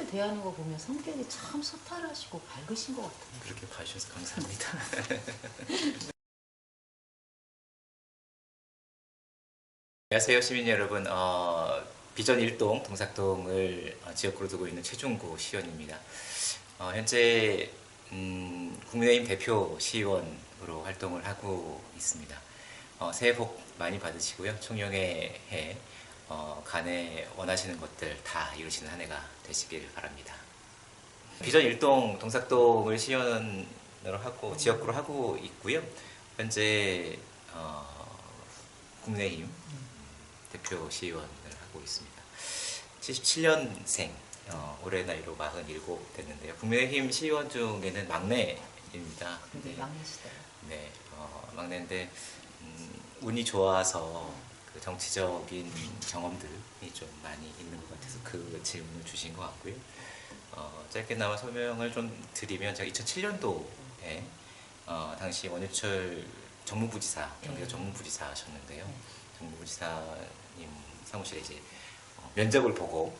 대하는 거 보면 성격이 참 소탈하시고 밝으신 것 같아요. 그렇게 봐주셔서 감사합니다. 안녕하세요 시민 여러분. 비전 1동 동삭동을 지역구로 두고 있는 최중구 시의원입니다. 현재 국민의힘 대표 시의원으로 활동을 하고 있습니다. 새해 복 많이 받으시고요. 총영의 해 간에 원하시는 것들 다 이루시는 한 해가 되시길 바랍니다. 비전 1동 동삭동을 시의원으로 하고 지역구로 하고 있고요. 현재 국민의힘 대표 시의원을 하고 있습니다. 77년생, 올해 나이로 47 됐는데요. 국민의힘 시의원 중에는 막내입니다. 근데 막내시대요. 네, 막내인데 운이 좋아서 그 정치적인 경험들이 좀 많이 있는 것 같아서 그 질문을 주신 것 같고요. 짧게나마 설명을 좀 드리면 제가 2007년도에 당시 원유철 정무부지사, 경기도 정무부지사 하셨는데요. 정무부지사님 사무실에 이제 면접을 보고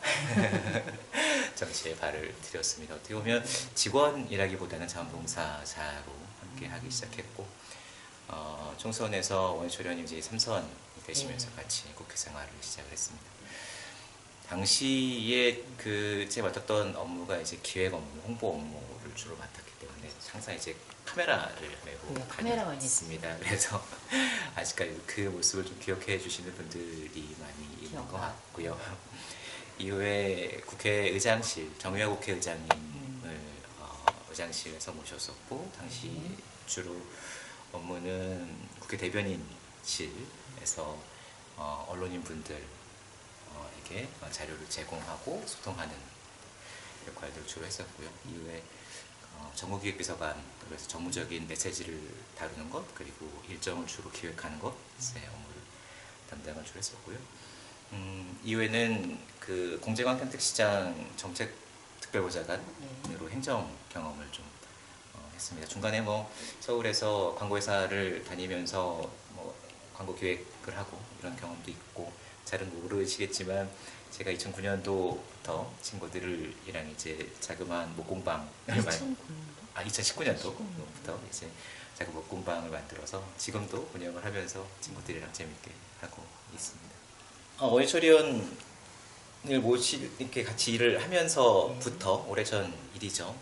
정치에 발을 들였습니다. 어떻게 보면 직원이라기보다는 자원봉사자로 함께 하기 시작했고, 총선에서 원유철 의원님 이제 3선이 되시면서 같이 국회 생활을 시작을 했습니다. 당시에 제가 맡았던 업무가 이제 기획 업무, 홍보 업무를 주로 맡았기 때문에 항상 이제 카메라를 메고 다녔습니다. 그래서 아직까지 그 모습을 좀 기억해 주시는 분들이 많이 있는 것 같고요. 이후에 국회의장실, 정의화 국회의장님을 의장실에서 모셨었고, 당시 주로 업무는 국회 대변인실에서 언론인 분들에게 자료를 제공하고 소통하는 역할들을 주로 했었고요. 이후에 정무기획비서관, 그래서 정무적인 메시지를 다루는 것, 그리고 일정을 주로 기획하는 것의 업무를 담당을 주로 했었고요. 이후에는 그 공제광평택시장 정책특별보좌관으로 행정 경험을 좀 했습니다. 중간에 서울에서 광고회사를 다니면서 광고 기획을 하고 이런 경험도 있고, 잘은 모르시겠지만 제가 2009년도부터 친구들이랑 이제 자그마한 목공방을 2019년도부터 이제 자그 목공방을 만들어서 지금도 운영을 하면서 친구들이랑 재밌게 하고 있습니다. 원유철 의원을 이렇게 같이 일을 하면서부터 오래전 일이죠.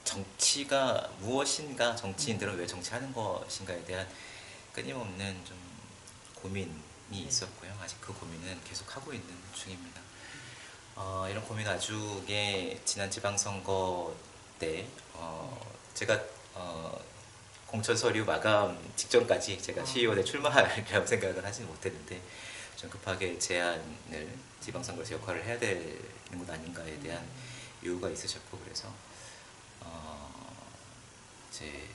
정치가 무엇인가, 정치인들은 왜 정치하는 것인가에 대한 끊임없는 좀 고민이 있었고요. 아직 그 고민은 계속 하고 있는 중입니다. 이런 고민 와중에 지난 지방선거 때 제가 공천 서류 마감 직전까지 제가 시의원에 출마하려고 생각을 하지는 못했는데, 좀 급하게 제안을 지방선거에서 역할을 해야 되는 것 아닌가에 대한 이유가 있으셨고, 그래서 제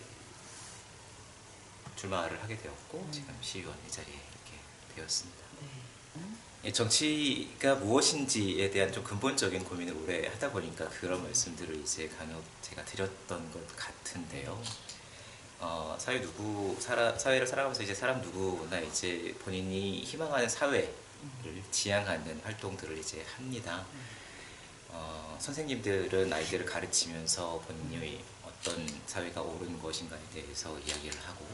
출마를 하게 되었고 지금 시의원 이 자리에 이렇게 되었습니다. 정치가 무엇인지에 대한 좀 근본적인 고민을 오래 하다 보니까 그런 말씀들을 이제 간혹 제가 드렸던 것 같은데요. 사회를 살아가면서 이제 사람 누구나 이제 본인이 희망하는 사회를 지향하는 활동들을 이제 합니다. 선생님들은 아이들을 가르치면서 본인이 어떤 사회가 옳은 것인가에 대해서 이야기를 하고,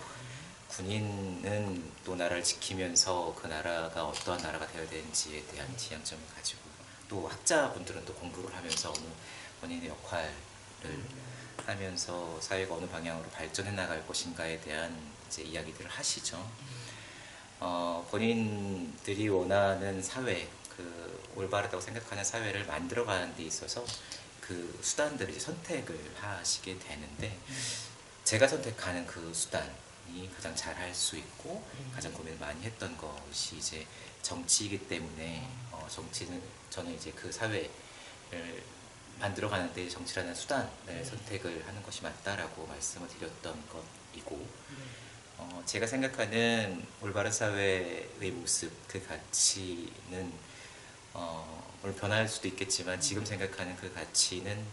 군인은 또 나라를 지키면서 그 나라가 어떠한 나라가 되어야 되는지에 대한 지향점을 가지고, 또 학자분들은 또 공부를 하면서 본인의 역할을 하면서 사회가 어느 방향으로 발전해 나갈 것인가에 대한 이제 이야기들을 하시죠. 본인들이 원하는 사회, 올바르다고 생각하는 사회를 만들어가는 데 있어서 그 수단들을 이제 선택을 하시게 되는데, 제가 선택하는 그 수단이 가장 잘 할 수 있고 가장 고민을 많이 했던 것이 이제 정치이기 때문에, 저는 이제 그 사회를 만들어가는데 정치라는 수단을 선택을 하는 것이 맞다라고 말씀을 드렸던 것이고, 제가 생각하는 올바른 사회의 모습, 그 가치는 물론 변할 수도 있겠지만 지금 생각하는 그 가치는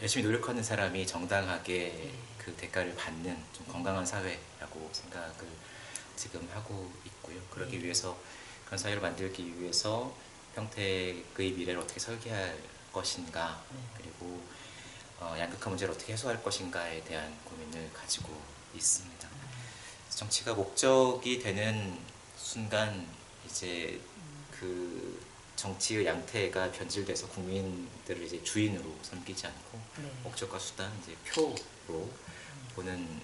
열심히 노력하는 사람이 정당하게 그 대가를 받는 좀 건강한 사회라고 생각을 지금 하고 있고요. 그러기 위해서, 그런 사회를 만들기 위해서 평택의 미래를 어떻게 설계할 것인가, 네. 그리고 양극화 문제를 어떻게 해소할 것인가에 대한 고민을 가지고 있습니다. 정치가 목적이 되는 순간 이제 그 정치의 양태가 변질돼서 국민들을 이제 주인으로 섬기지 않고 네. 목적과 수단, 이제 표로 보는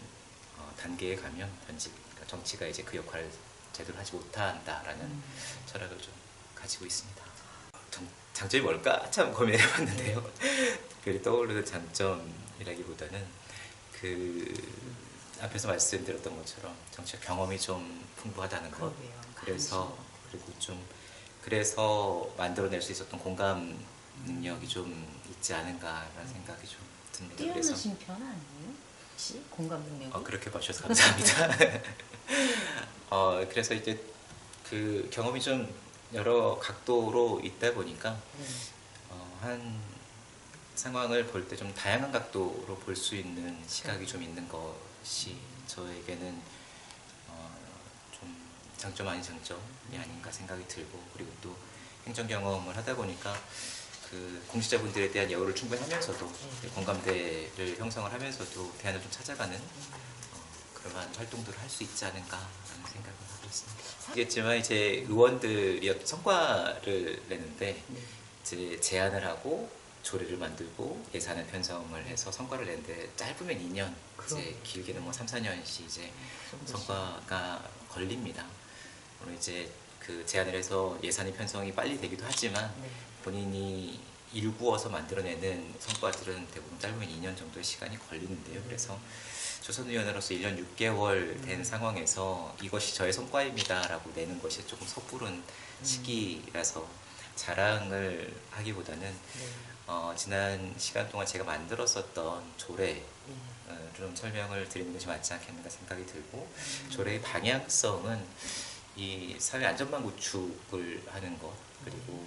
단계에 가면 그러니까 정치가 이제 그 역할을 제대로 하지 못한다라는 철학을 좀 가지고 있습니다. 장점이 뭘까 참 고민해봤는데요. 특별히 떠오르는 장점이라기보다는 그 앞에서 말씀드렸던 것처럼 정치적 경험이 좀 풍부하다는 것. 그러게요. 그래서 그리고 좀 그래서 만들어낼 수 있었던 공감 능력이 좀 있지 않은가라는 생각이 좀 듭니다. 그래서 뛰어나신 편 아니에요? 혹시 공감 능력이? 그렇게 봐주셔서 감사합니다. 그래서 이제 그 경험이 좀 여러 각도로 있다 보니까 한 상황을 볼 때 좀 다양한 각도로 볼 수 있는 시각이 좀 있는 것이 저에게는 좀 장점 아닌 장점이 아닌가 생각이 들고, 그리고 또 행정 경험을 하다 보니까 그 공직자분들에 대한 여우를 충분히 하면서도 공감대를 형성을 하면서도 대안을 좀 찾아가는 그러한 활동들을 할 수 있지 않은가라는 생각을 하고 있습니다. 알겠지만 이제 의원들이 성과를 내는데 이제 제안을 하고 조례를 만들고 예산을 편성을 해서 성과를 내는데 짧으면 2년, 이제 길게는 뭐 3, 4년씩 이제 성과가 걸립니다. 물론 이제 그 제안을 해서 예산이 편성이 빨리 되기도 하지만 본인이 일구어서 만들어내는 성과들은 대부분 짧으면 2년 정도의 시간이 걸리는데요. 그래서 조선의원으로서 1년 6개월 된 상황에서 이것이 저의 성과입니다 라고 내는 것이 조금 섣부른 시기라서 자랑을 하기보다는 지난 시간 동안 제가 만들었었던 조례 좀 설명을 드리는 것이 맞지 않겠는가 생각이 들고, 조례의 방향성은 이 사회 안전망 구축을 하는 것, 그리고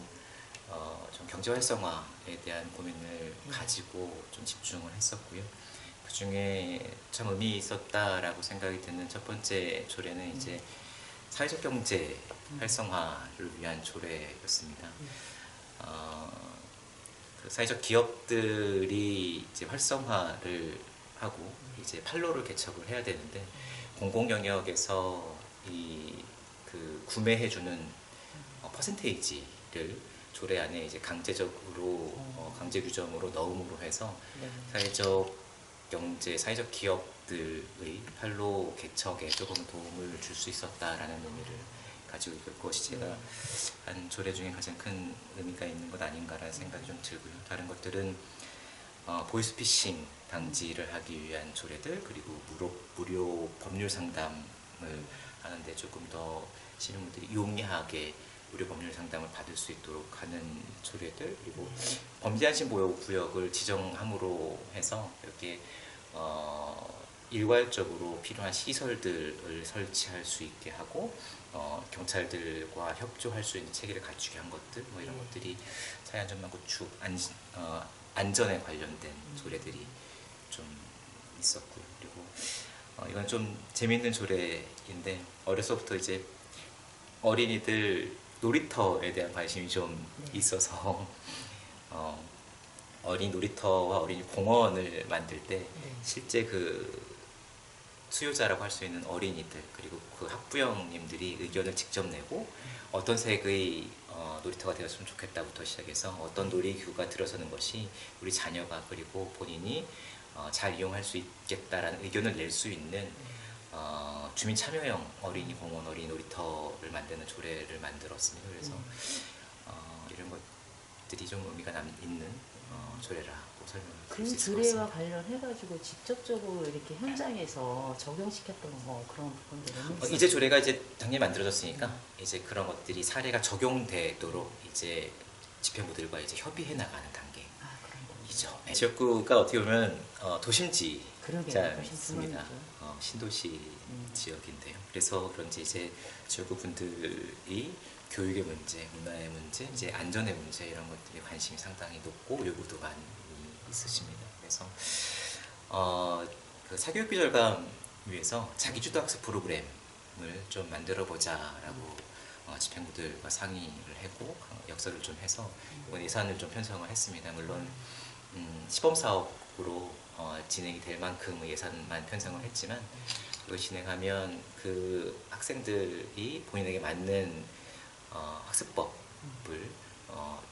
좀 경제 활성화에 대한 고민을 가지고 좀 집중을 했었고요. 그 중에 참 의미 있었다라고 생각이 드는 첫 번째 조례는 이제 사회적 경제 활성화를 위한 조례였습니다. 그 사회적 기업들이 이제 활성화를 하고 이제 판로를 개척을 해야 되는데, 공공 영역에서 이 그 구매해주는 퍼센테이지를 조례 안에 이제 강제적으로 강제 규정으로 넣음으로 해서 사회적 경제, 사회적 기업들의 판로 개척에 조금 도움을 줄 수 있었다라는 의미를 가지고 있을 것이 제가 한 조례 중에 가장 큰 의미가 있는 것 아닌가라는 생각이 좀 들고요. 다른 것들은 보이스피싱 방지를 하기 위한 조례들, 그리고 무료 법률 상담을 하는데 조금 더 시민분들이 용이하게 무료 법률 상담을 받을 수 있도록 하는 조례들, 그리고 범죄안심 보호 구역을 지정함으로 해서 이렇게 일괄적으로 필요한 시설들을 설치할 수 있게 하고 경찰들과 협조할 수 있는 체계를 갖추게 한 것들, 뭐 이런 것들이 사회안전망 구축 안전에 관련된 조례들이 좀 있었고요. 그리고 이건 좀 재미있는 조례인데, 어려서부터 이제 어린이들 놀이터에 대한 관심이 좀 있어서 어린이 놀이터와 어린이 공원을 만들 때 실제 그 수요자라고 할 수 있는 어린이들, 그리고 그 학부형님들이 의견을 직접 내고 어떤 색의 놀이터가 되었으면 좋겠다부터 시작해서 어떤 놀이기구가 들어서는 것이 우리 자녀가 그리고 본인이 잘 이용할 수 있겠다라는 의견을 낼 수 있는 주민 참여형 어린이 공원, 어린이 놀이터를 만드는 조례를 만들었습니다. 그래서 이런 것들이 좀 의미가 있는 조례라고 설명을 드릴 수 그 있을 것 조례와 같습니다. 관련해가지고 직접적으로 이렇게 현장에서 적용시켰던 거, 그런 부분들은 이제 조례가 이제 작년에 만들어졌으니까 이제 그런 것들이 사례가 적용되도록 이제 집행부들과 이제 협의해 나가는 단계이죠. 지역구가 어떻게 보면 도심지잖습니다. 신도시 지역인데요. 그래서 그런지 이제 지역구 분들이 교육의 문제, 문화의 문제, 이제 안전의 문제, 이런 것들에 관심이 상당히 높고 요구도 많이 있으십니다. 그래서 그 사교육비 절감 위해서 자기주도 학습 프로그램을 좀 만들어 보자라고 집행부들 부서들과 상의를 하고 역설을 좀 해서 이번 예산을 좀 편성을 했습니다. 물론 시범 사업으로 진행이 될 만큼의 예산만 편성을 했지만 이걸 진행하면 그 학생들이 본인에게 맞는 학습법을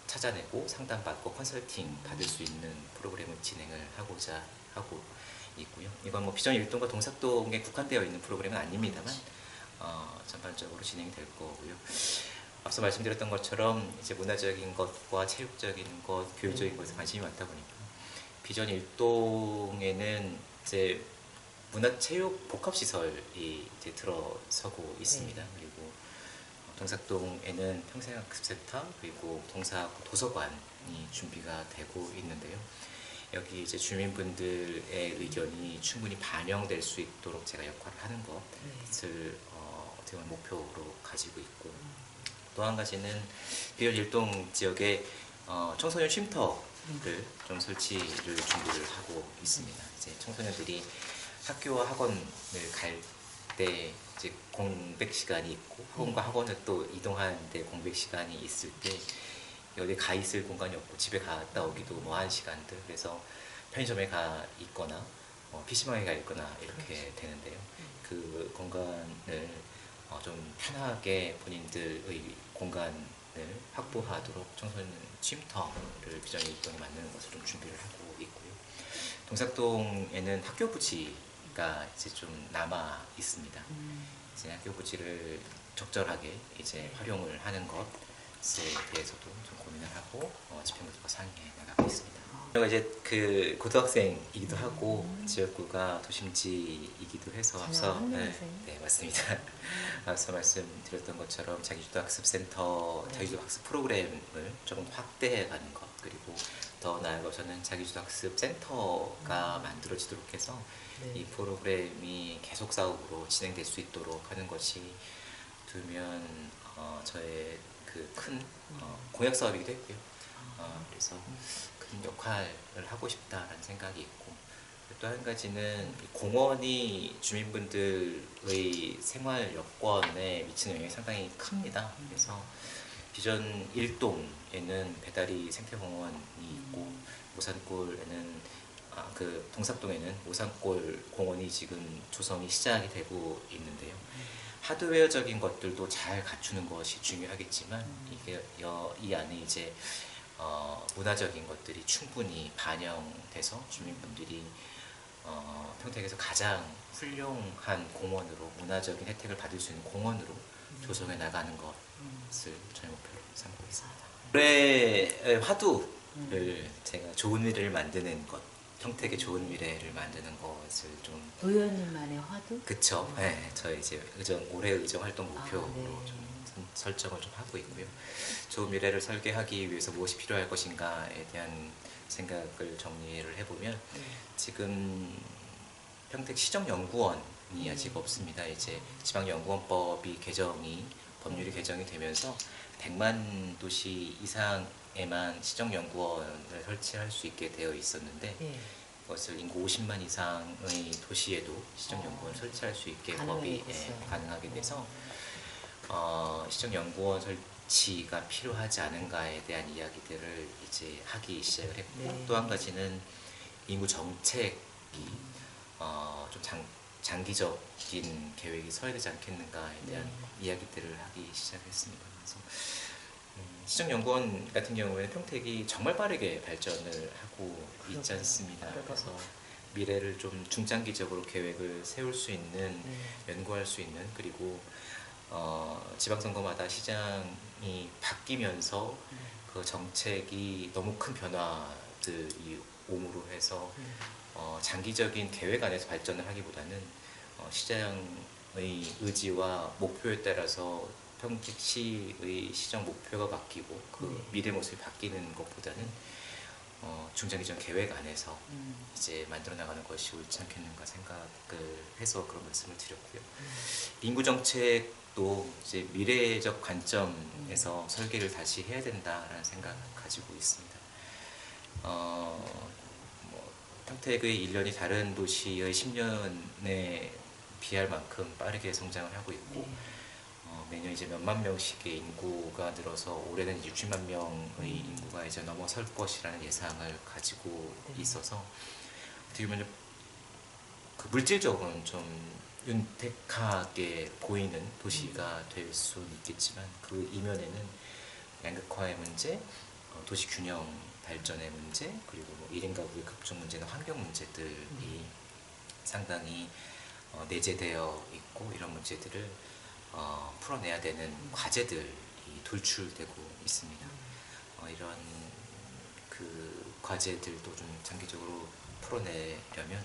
찾아내고 상담받고 컨설팅 받을 수 있는 프로그램을 진행을 하고자 하고 있고요. 이건 뭐 비전 일동과 동작동에 국한되어 있는 프로그램은 아닙니다만 전반적으로 진행이 될 거고요. 앞서 말씀드렸던 것처럼 이제 문화적인 것과 체육적인 것, 교육적인 것에 관심이 많다 보니까 비전 일동에는 이제 문화체육 복합시설이 이제 들어서고 있습니다. 네. 그리고 동작동에는 평생학습센터 그리고 동사학고 도서관이 준비가 되고 있는데요. 여기 이제 주민분들의 의견이 충분히 반영될 수 있도록 제가 역할을 하는 것을 어떻게 보면 목표로 가지고 있고, 또 한 가지는 비열 일동 지역에 청소년 쉼터를 좀 설치를 준비를 하고 있습니다. 이제 청소년들이 학교와 학원을 갈 때 이제 공백 시간이 있고 학원과 학원을 또 이동하는데 공백 시간이 있을 때 여기 가 있을 공간이 없고 집에 갔다 오기도 뭐 한 시간들, 그래서 편의점에 가 있거나 PC방에 가 있거나 이렇게 되는데요. 그 공간을 좀 편하게 본인들의 공간을 확보하도록 청소년 쉼터를 비전 일동에 만드는 것을 좀 준비를 하고 있고요. 동작동에는 학교 부지가 이제 좀 남아 있습니다. 이제 학교 부지를 적절하게 이제 활용을 하는 것에 대해서도 좀 고민을 하고 집행부들과 상의해 나가고 있습니다. 제가 이제 그 고등학생이기도 하고 지역구가 도심지이기도 해서 앞서 네, 맞습니다. 앞서 말씀드렸던 것처럼 자기주도 학습센터, 자기주도 학습 프로그램을 조금 확대해가는 것, 그리고 더 나아가서는 자기주도 학습센터가 만들어지도록 해서 이 프로그램이 계속 사업으로 진행될 수 있도록 하는 것이 두면 저의 그 큰 공약 사업이기도 했고요. 그래서 큰 역할을 하고 싶다라는 생각이 있고, 또 한 가지는 공원이 주민분들의 생활 여건에 미치는 영향이 상당히 큽니다. 그래서 비전 1동에는 배다리 생태공원이 있고 모산골에는 그 동삭동에는 모산골 공원이 지금 조성이 시작이 되고 있는데요. 하드웨어적인 것들도 잘 갖추는 것이 중요하겠지만 이게 이 안에 이제 문화적인 것들이 충분히 반영돼서 주민분들이 평택에서 가장 훌륭한 공원으로, 문화적인 혜택을 받을 수 있는 공원으로 조성해 나가는 것을 저희 목표로 삼고 있습니다. 올해 화두를 제가 좋은 미래를 만드는 것, 평택의 좋은 미래를 만드는 것을 좀 의원님만의 화두? 그쵸. 네, 저희 이제 올해 의정 활동 목표로 네. 좀 설정을 좀 하고 있고요. 좋은 미래를 설계하기 위해서 무엇이 필요할 것인가에 대한 생각을 정리를 해보면 지금 평택 시정연구원이 아직 없습니다. 이제 지방연구원법이 법률이 개정이 되면서 100만 도시 이상에만 시정연구원을 설치할 수 있게 되어 있었는데 그것을 인구 50만 이상의 도시에도 시정연구원을 설치할 수 있게 법이 가능하게 돼서 시정연구원 설치가 필요하지 않은가에 대한 이야기들을 이제 하기 시작을 했고, 또 한 가지는 인구 정책이 좀 장기적인 계획이 서야 되지 않겠는가에 대한 이야기들을 하기 시작했습니다. 그래서 시정연구원 같은 경우에는 평택이 정말 빠르게 발전을 하고 있지 않습니다. 그래서 미래를 좀 중장기적으로 계획을 세울 수 있는, 연구할 수 있는, 그리고 지방선거마다 시장이 바뀌면서 그 정책이 너무 큰 변화들이 오므로 해서 장기적인 계획 안에서 발전을 하기보다는 시장의 의지와 목표에 따라서 평택시의 시정 목표가 바뀌고 그 미래 모습이 바뀌는 것보다는 중장기적 계획 안에서 이제 만들어 나가는 것이 옳지 않겠는가 생각을 해서 그런 말씀을 드렸고요. 인구 정책도 이제 미래적 관점에서 설계를 다시 해야 된다라는 생각을 가지고 있습니다. 평택의 1년이 다른 도시의 10년에 비할 만큼 빠르게 성장을 하고 있고 매년 이제 몇만 명씩의 인구가 늘어서 올해는 60만 명의 인구가 이제 넘어설 것이라는 예상을 가지고 있어서 어떻게 보면 그 물질적으로는 좀 윤택하게 보이는 도시가 될 수 있겠지만 그 이면에는 양극화의 문제, 도시 균형 발전의 문제, 그리고 뭐 1인 가구의 급증 문제나 환경 문제들이 상당히 내재되어 있고 이런 문제들을 풀어내야 되는 과제들이 돌출되고 있습니다. 이런 그 과제들도 좀 장기적으로 풀어내려면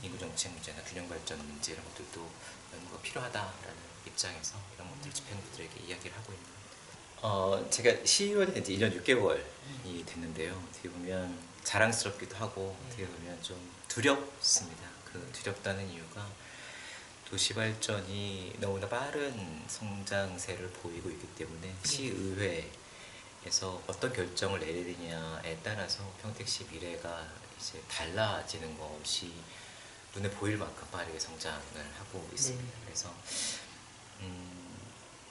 인구정책 문제나 균형발전 문제 이런 것들도 연구가 필요하다라는 입장에서 이런 것들을 집행부들에게 이야기를 하고 있는 제가 시의원이 된 지 1년 6개월이 됐는데요. 어떻게 보면 자랑스럽기도 하고 어떻게 보면 좀 두렵습니다. 그 두렵다는 이유가 도시 발전이 너무나 빠른 성장세를 보이고 있기 때문에 시의회에서 어떤 결정을 내리느냐에 따라서 평택시 미래가 이제 달라지는 것이 눈에 보일 만큼 빠르게 성장을 하고 있습니다. 그래서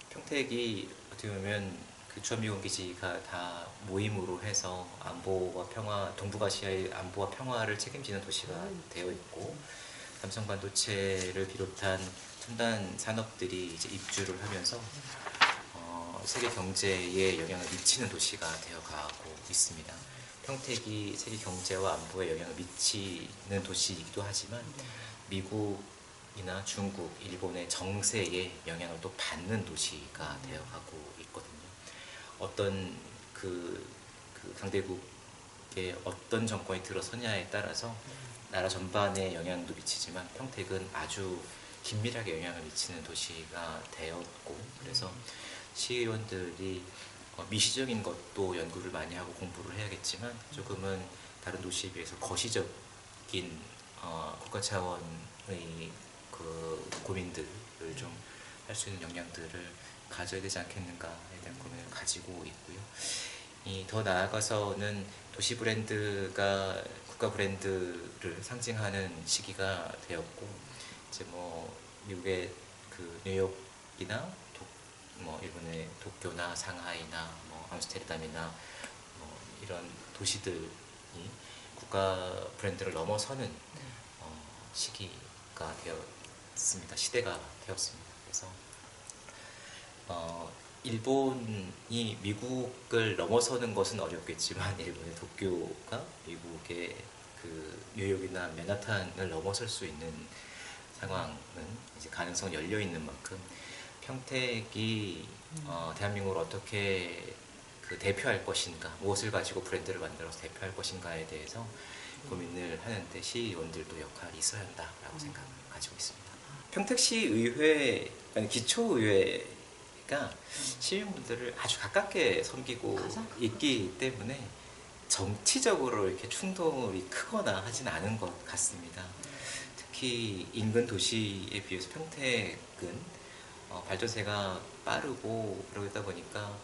평택이 어떻게 보면 그 주한미군기지가 다 모임으로 해서 안보와 평화, 동북아시아의 안보와 평화를 책임지는 도시가 되어 있고 삼성반도체를 비롯한 첨단 산업들이 이제 입주를 하면서 세계 경제에 영향을 미치는 도시가 되어가고 있습니다. 평택이 세계 경제와 안보에 영향을 미치는 도시이기도 하지만 미국이나 중국, 일본의 정세에 영향을 또 받는 도시가 되어가고 있거든요. 어떤 그 강대국의 어떤 정권이 들어서냐에 따라서 나라 전반에 영향도 미치지만 평택은 아주 긴밀하게 영향을 미치는 도시가 되었고 그래서 시의원들이 미시적인 것도 연구를 많이 하고 공부를 해야겠지만 조금은 다른 도시에 비해서 거시적인 국가 차원의 그 고민들을 좀 할 수 있는 역량들을 가져야 되지 않겠는가에 대한 고민을 가지고 있고요. 더 나아가서는 도시 브랜드가 국가 브랜드를 상징하는 시기가 되었고 이제 뭐 미국의 그 뉴욕이나 뭐 일본의 도쿄나 상하이나 뭐 암스테르담이나 뭐 이런 도시들이 국가 브랜드를 넘어서는 시기가 되었습니다. 시대가 되었습니다. 그래서 일본이 미국을 넘어서는 것은 어렵겠지만 일본의 도쿄가 미국의 그 뉴욕이나 맨하탄을 넘어설 수 있는 상황은 이제 가능성이 열려 있는 만큼 평택이 대한민국을 어떻게 그 대표할 것인가, 무엇을 가지고 브랜드를 만들어서 대표할 것인가에 대해서 고민을 하는데 시의원들도 역할이 있어야 한다라고 생각을 가지고 있습니다. 평택시의회, 아니 기초의회가 시민분들을 아주 가깝게 섬기고 있기 때문에 정치적으로 이렇게 충돌이 크거나 하진 않은 것 같습니다. 특히 인근 도시에 비해서 평택은 발전세가 빠르고 그러다 보니까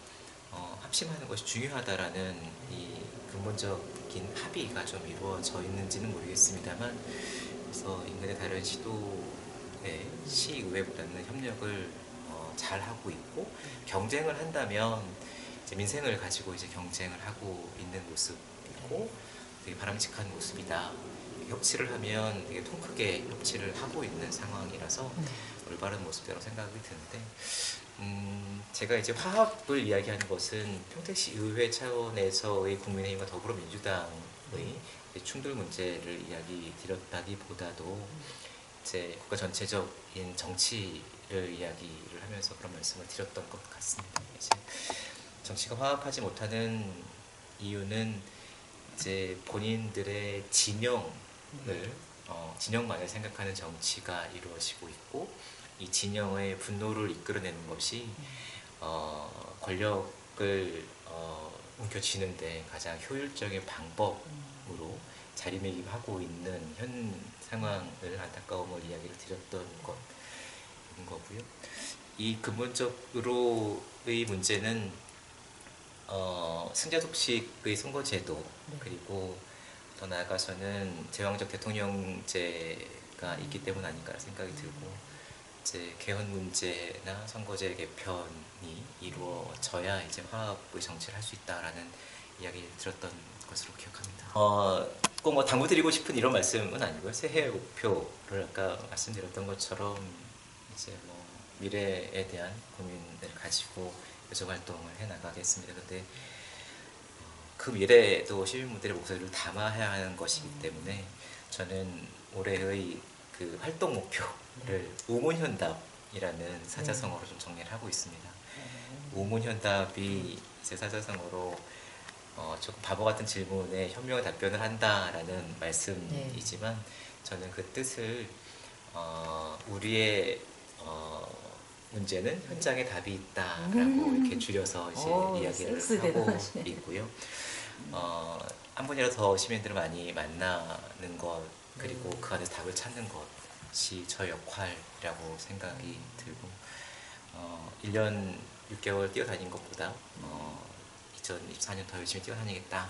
합심하는 것이 중요하다라는 이 근본적인 합의가 좀 이루어져 있는지는 모르겠습니다만 그래서 인근의 다른 시도의 시의회보다는 협력을 잘 하고 있고 경쟁을 한다면 이제 민생을 가지고 이제 경쟁을 하고 있는 모습이고 되게 바람직한 모습이다. 협치를 하면 되게 통 크게 협치를 하고 있는 상황이라서 올바른 모습이라고 생각이 드는데 제가 이제 화합을 이야기하는 것은 평택시 의회 차원에서의 국민의힘과 더불어민주당의 충돌 문제를 이야기 드렸다기보다도 이제 국가 전체적인 정치를 이야기를 하면서 그런 말씀을 드렸던 것 같습니다. 이제 정치가 화합하지 못하는 이유는 이제 본인들의 진영만을 생각하는 정치가 이루어지고 있고 이 진영의 분노를 이끌어내는 것이 권력을 움켜쥐는데 가장 효율적인 방법으로 자리매김하고 있는 현 상황을 안타까움을 이야기를 드렸던 것인 거고요. 이 근본적으로의 문제는 승자독식의 선거제도 그리고 더 나아가서는 제왕적 대통령제가 있기 때문 아닌가 생각이 들고 이제 개헌 문제나 선거제 개편이 이루어져야 이제 화합의 정치를 할 수 있다라는 이야기를 들었던 것으로 기억합니다. 꼭 뭐 당부드리고 싶은 이런 말씀은 아니고요. 새해 목표를 아까 말씀드렸던 것처럼 이제 뭐 미래에 대한 고민을 가지고 요정 활동을 해 나가겠습니다. 근데 그 미래에도 시민분들의 목소리를 담아야 하는 것이기 때문에 저는 올해의 그 활동 목표를 우문현답이라는 사자성어로 좀 정리를 하고 있습니다. 우문현답이 제 사자성어로 조금 바보 같은 질문에 현명한 답변을 한다라는 말씀이지만 저는 그 뜻을 우리의 문제는 현장에 답이 있다라고 이렇게 줄여서 이제 이야기를 하고 대단하시네. 있고요. 한 번이라도 더 시민들을 많이 만나는 것 그리고 그 안에서 답을 찾는 것이 저의 역할이라고 생각이 들고 1년 6개월 뛰어다닌 것보다 2024년 더 열심히 뛰어다니겠다